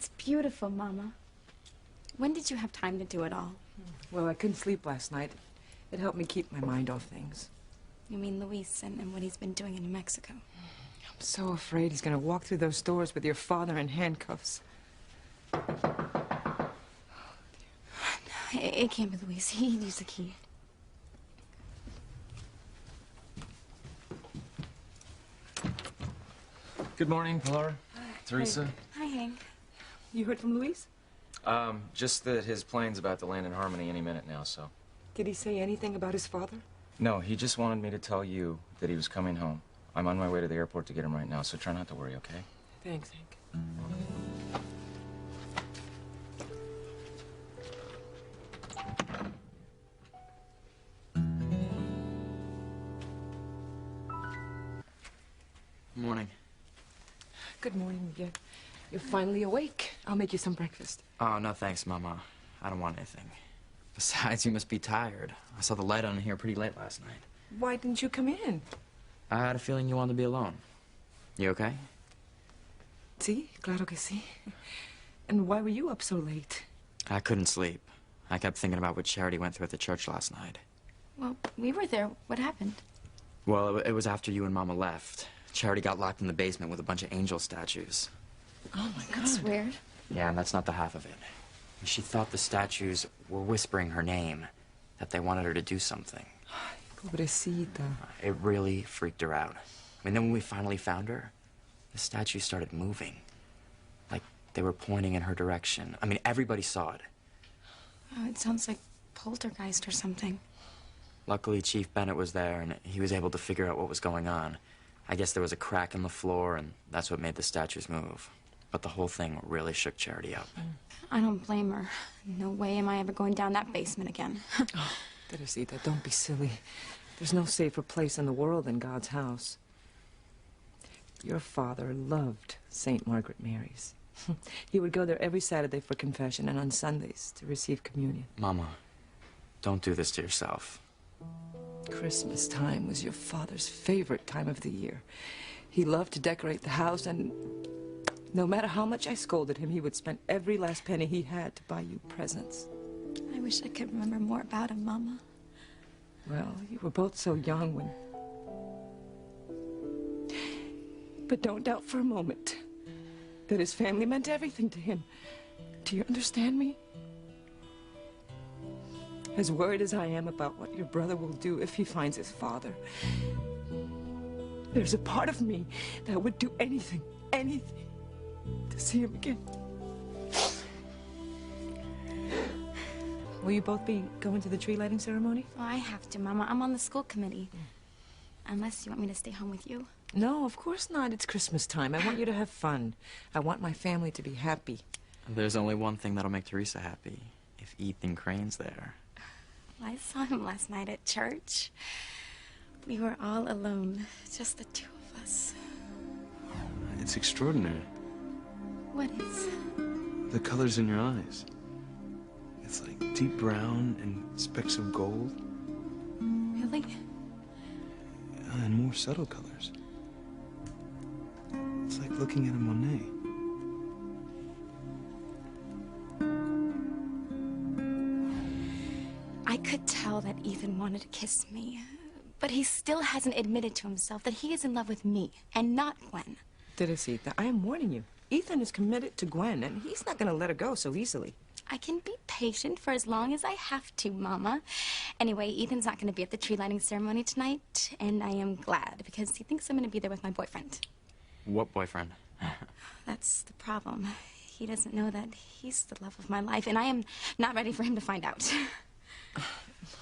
It's beautiful, Mama. When did you have time to do it all? Well, I couldn't sleep last night. It helped me keep my mind off things. You mean Luis and what he's been doing in New Mexico? I'm so afraid he's going to walk through those doors with your father in handcuffs. It can't be Luis. He used the key. Good morning, Pilar. Teresa. Hi, Hank. You heard from Luis? Just that his plane's about to land in Harmony any minute now, so. Did he say anything about his father? No, he just wanted me to tell you that he was coming home. I'm on my way to the airport to get him right now, so try not to worry, okay? Thanks, Hank. Morning. Good morning, Miguel. You're finally awake. I'll make you some breakfast. Oh, no thanks, Mama. I don't want anything. Besides, you must be tired. I saw the light on here pretty late last night. Why didn't you come in? I had a feeling you wanted to be alone. You okay? Sí, claro que sí. And why were you up so late? I couldn't sleep. I kept thinking about what Charity went through at the church last night. Well, we were there. What happened? Well, it was after you and Mama left. Charity got locked in the basement with a bunch of angel statues. Oh, my God. That's weird. Yeah, and that's not the half of it. She thought the statues were whispering her name, that they wanted her to do something. Pobrecita. It really freaked her out. I mean, then when we finally found her, the statues started moving. Like they were pointing in her direction. I mean, everybody saw it. Oh, it sounds like poltergeist or something. Luckily, Chief Bennett was there, and he was able to figure out what was going on. I guess there was a crack in the floor, and that's what made the statues move. But the whole thing really shook Charity up. I don't blame her. No way am I ever going down that basement again. Oh, Teresita, don't be silly. There's no safer place in the world than God's house. Your father loved St. Margaret Mary's. He would go there every Saturday for confession and on Sundays to receive communion. Mama, don't do this to yourself. Christmas time was your father's favorite time of the year. He loved to decorate the house, and no matter how much I scolded him, he would spend every last penny he had to buy you presents. I wish I could remember more about him, Mama. Well, you were both so young when... But don't doubt for a moment that his family meant everything to him. Do you understand me? As worried as I am about what your brother will do if he finds his father, there's a part of me that would do anything, anything, to see him again. Will you both be going to the tree lighting ceremony? Oh, I have to, Mama. I'm on the school committee. Unless you want me to stay home with you. No, of course not. It's Christmas time. I want you to have fun. I want my family to be happy. There's only one thing that'll make Teresa happy. If Ethan Crane's there. I saw him last night at church. We were all alone. Just the two of us. It's extraordinary. What is? The colors in your eyes. It's like deep brown and specks of gold. Really? And more subtle colors. It's like looking at a Monet. I could tell that Ethan wanted to kiss me, but he still hasn't admitted to himself that he is in love with me and not Gwen. Teresita, I am warning you. Ethan is committed to Gwen, and he's not going to let her go so easily. I can be patient for as long as I have to, Mama. Anyway, Ethan's not going to be at the tree lighting ceremony tonight, and I am glad because he thinks I'm going to be there with my boyfriend. What boyfriend? That's the problem. He doesn't know that he's the love of my life, and I am not ready for him to find out.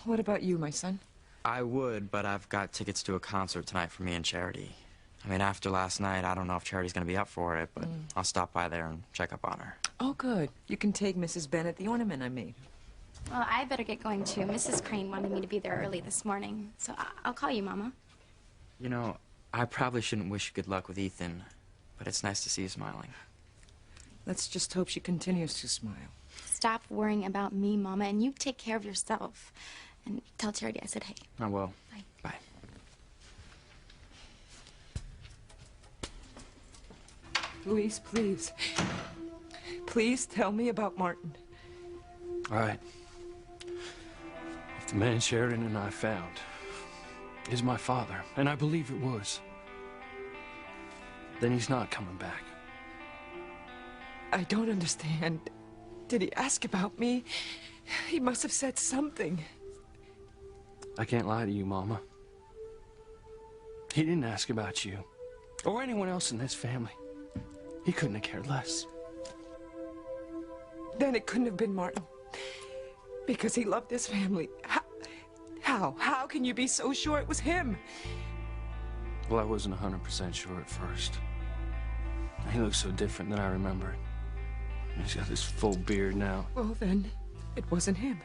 What about you, my son? I would, but I've got tickets to a concert tonight for me and Charity. I mean, after last night, I don't know if Charity's going to be up for it, but I'll stop by there and check up on her. Oh, good. You can take Mrs. Bennett the ornament I made. Well, I better get going, too. Mrs. Crane wanted me to be there early this morning, so I'll call you, Mama. You know, I probably shouldn't wish you good luck with Ethan, but it's nice to see you smiling. Let's just hope she continues to smile. Stop worrying about me, Mama, and you take care of yourself. And tell Charity I said hey. I will. Bye. Bye. Luis, please. Please tell me about Martin. All right. If the man Sheridan and I found is my father, and I believe it was, then he's not coming back. I don't understand. Did he ask about me? He must have said something. I can't lie to you, Mama. He didn't ask about you, or anyone else in this family. He couldn't have cared less. Then it couldn't have been Martin. Because he loved his family. How can you be so sure it was him? Well, I wasn't 100% sure at first. He looks so different than I remembered. He's got this full beard now. Well, then, it wasn't him.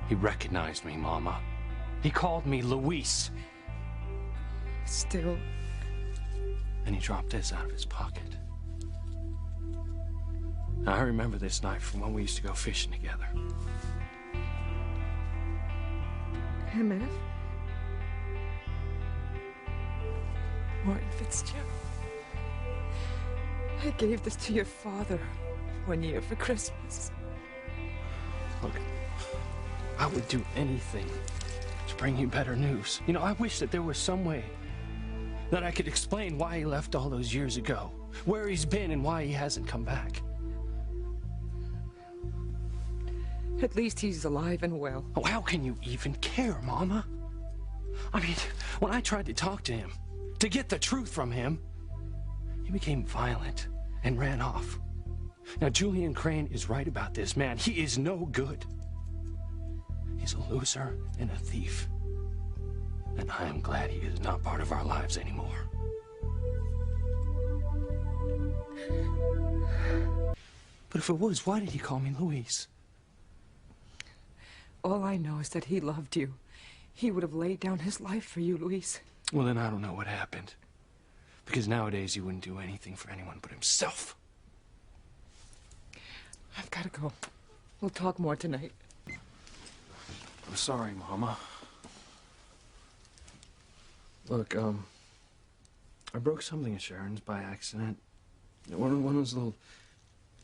He recognized me, Mama. He called me Luis. Still. And he dropped this out of his pocket. Now, I remember this night from when we used to go fishing together. MF? Martin Fitzgerald. I gave this to your father one year for Christmas. Look, I would do anything to bring you better news. You know, I wish that there was some way that I could explain why he left all those years ago, where he's been and why he hasn't come back. At least he's alive and well. Oh, how can you even care, Mama? I mean, when I tried to talk to him, to get the truth from him, he became violent and ran off. Now, Julian Crane is right about this, man. He is no good. He's a loser and a thief. And I am glad he is not part of our lives anymore. But if it was, why did he call me Luis? All I know is that he loved you. He would have laid down his life for you, Luis. Well, then I don't know what happened. Because nowadays he wouldn't do anything for anyone but himself. I've got to go. We'll talk more tonight. I'm sorry, Mama. Look, I broke something at Sharon's by accident. One of those little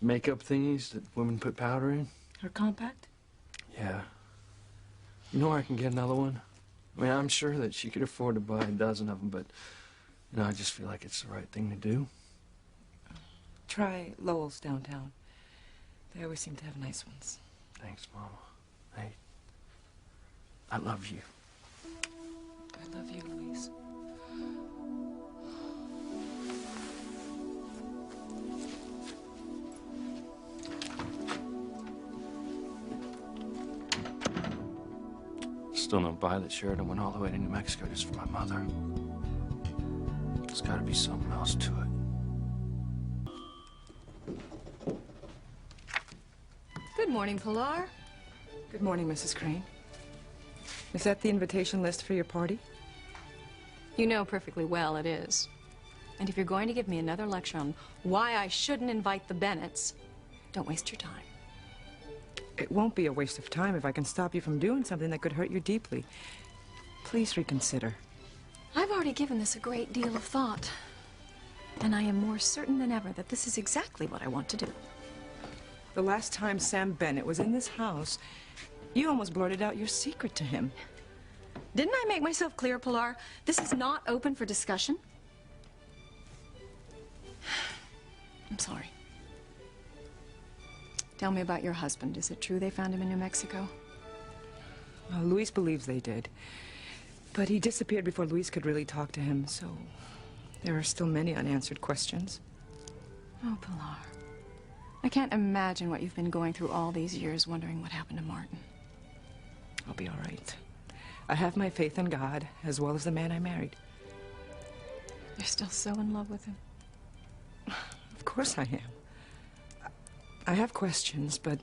makeup thingies that women put powder in. Her compact? Yeah. You know where I can get another one? I mean, I'm sure that she could afford to buy a dozen of them, but, you know, I just feel like it's the right thing to do. Try Lowell's downtown. They always seem to have nice ones. Thanks, Mama. Hey, I love you. I love you, Luis. Still don't buy that Sheridan went all the way to New Mexico just for my mother. There's got to be something else to it. Good morning, Pilar. Good morning, Mrs. Crane. Is that the invitation list for your party? You know perfectly well it is. And if you're going to give me another lecture on why I shouldn't invite the Bennetts, don't waste your time. It won't be a waste of time if I can stop you from doing something that could hurt you deeply. Please reconsider. I've already given this a great deal of thought. And I am more certain than ever that this is exactly what I want to do. The last time Sam Bennett was in this house, you almost blurted out your secret to him. Didn't I make myself clear, Pilar? This is not open for discussion. I'm sorry. Tell me about your husband. Is it true they found him in New Mexico? Well, Luis believes they did. But he disappeared before Luis could really talk to him, so there are still many unanswered questions. Oh, Pilar. I can't imagine what you've been going through all these years wondering what happened to Martin. I'll be all right. I have my faith in God, as well as the man I married. You're still so in love with him. Of course I am. I have questions, but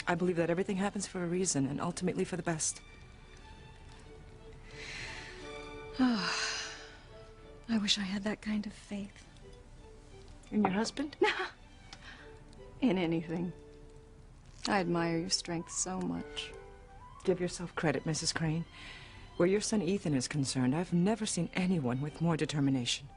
I believe that everything happens for a reason, and ultimately for the best. Oh, I wish I had that kind of faith. In your husband? In anything. I admire your strength so much. Give yourself credit, Mrs. Crane. Where your son Ethan is concerned, I've never seen anyone with more determination.